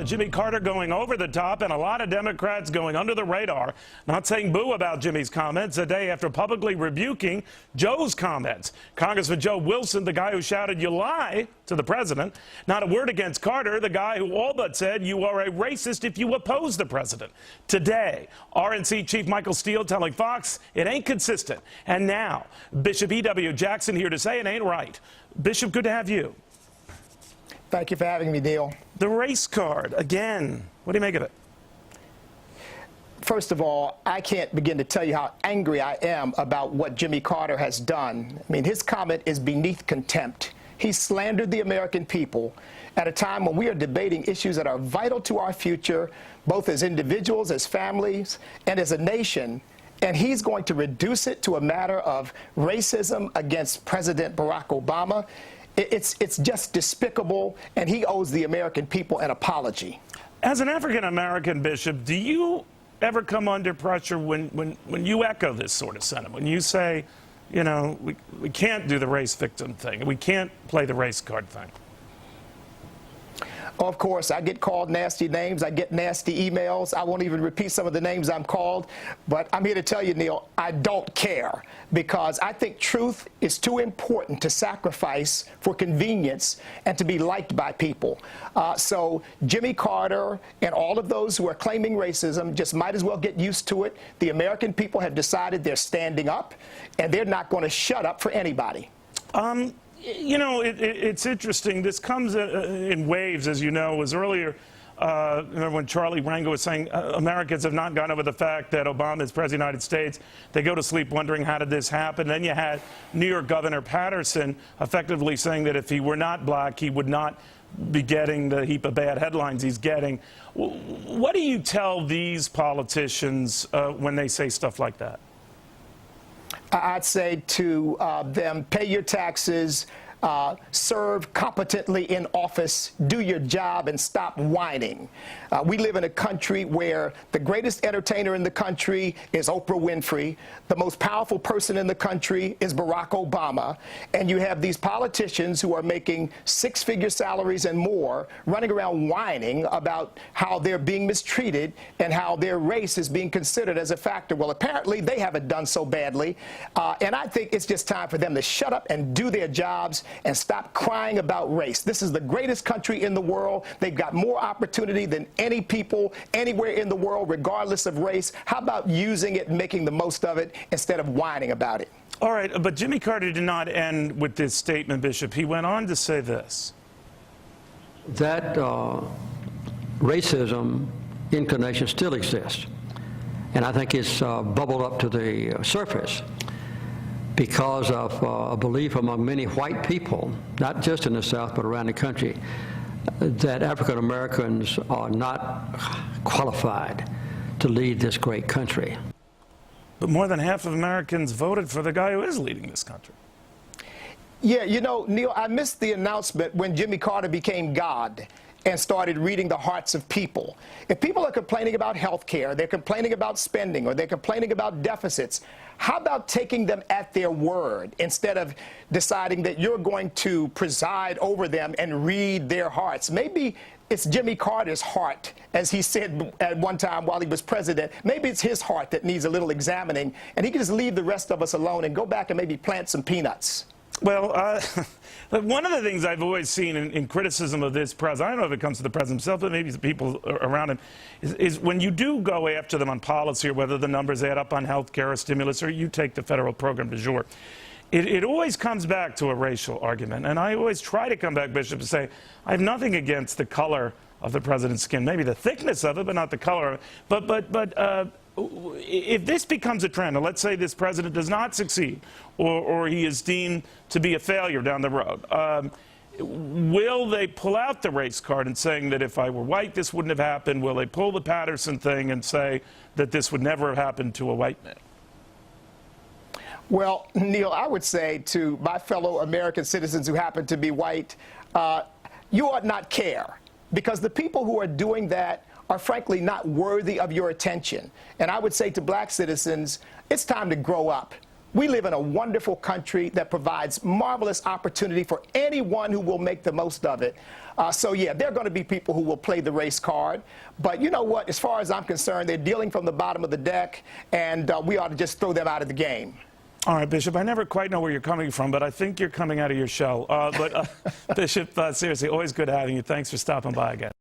Jimmy Carter going over the top and a lot of Democrats going under the radar, not saying boo about Jimmy's comments a day after publicly rebuking Joe's comments. Congressman Joe Wilson, the guy who shouted "you lie" to the president, not a word against Carter, the guy who all but said you are a racist if you oppose the president. Today, RNC Chief Michael Steele telling Fox it ain't consistent. And now, Bishop E.W. Jackson here to say it ain't right. Bishop, good to have you. Thank you for having me, Neil. The race card, again. What do you make of it? First of all, I can't begin to tell you how angry I am about what Jimmy Carter has done. I mean, his comment is beneath contempt. He slandered the American people at a time when we are debating issues that are vital to our future, both as individuals, as families, and as a nation. And he's going to reduce it to a matter of racism against President Barack Obama. It's just despicable, and he owes the American people an apology. As an African-American bishop, do you ever come under pressure when you echo this sort of sentiment? When you say, you know, we can't do the race victim thing, we can't play the race card thing? Of course, I get called nasty names. I get nasty emails. I won't even repeat some of the names I'm called. But I'm here to tell you, Neil, I don't care, because I think truth is too important to sacrifice for convenience and to be liked by people. So Jimmy Carter and all of those who are claiming racism just might as well get used to it. The American people have decided they're standing up, and they're not going to shut up for anybody. You know, it's interesting. This comes in waves, as you know. It was earlier, remember when Charlie Rango was saying Americans have not gotten over the fact that Obama is president of the United States. They go to sleep wondering, how did this happen? Then you had New York Governor Patterson effectively saying that if he were not black, he would not be getting the heap of bad headlines he's getting. What do you tell these politicians when they say stuff like that? I'd say to them, pay your taxes, serve competently in office, do your job, and stop whining. We live in a country where the greatest entertainer in the country is Oprah Winfrey. The most powerful person in the country is Barack Obama. And you have these politicians who are making six-figure salaries and more, running around whining about how they're being mistreated and how their race is being considered as a factor. Well, apparently they haven't done so badly. And I think it's just time for them to shut up and do their jobs and stop crying about race. This is the greatest country in the world. They've got more opportunity than any people anywhere in the world, regardless of race. How about using it and making the most of it instead of whining about it? All right, but Jimmy Carter did not end with this statement, Bishop. He went on to say this. That racism inclination still exists. And I think it's bubbled up to the surface because of a belief among many white people, not just in the South but around the country, that African Americans are not qualified to lead this great country. But more than half of Americans voted for the guy who is leading this country. Yeah, you know, Neil, I missed the announcement when Jimmy Carter became God and started reading the hearts of people. If people are complaining about health care, they're complaining about spending, or they're complaining about deficits, how about taking them at their word instead of deciding that you're going to preside over them and read their hearts? Maybe it's Jimmy Carter's heart, as he said at one time while he was president. Maybe it's his heart that needs a little examining, and he can just leave the rest of us alone and go back and maybe plant some peanuts. Well, one of the things I've always seen in criticism of this president, I don't know if it comes to the president himself, but maybe the people around him, is when you do go after them on policy, or whether the numbers add up on health care or stimulus, or you take the federal program du jour, it always comes back to a racial argument. And I always try to come back, Bishop, and say, I have nothing against the color of the president's skin, maybe the thickness of it, but not the color of it. But if this becomes a trend, and let's say this president does not succeed, or he is deemed to be a failure down the road, will they pull out the race card and saying that if I were white, this wouldn't have happened? Will they pull the Patterson thing and say that this would never have happened to a white man? Well, Neil, I would say to my fellow American citizens who happen to be white, you ought not care, because the people who are doing that are frankly not worthy of your attention. And I would say to black citizens, it's time to grow up. We live in a wonderful country that provides marvelous opportunity for anyone who will make the most of it. So, yeah, there are going to be people who will play the race card. But you know what? As far as I'm concerned, they're dealing from the bottom of the deck, and we ought to just throw them out of the game. All right, Bishop, I never quite know where you're coming from, but I think you're coming out of your show. Bishop, seriously, always good having you. Thanks for stopping by again.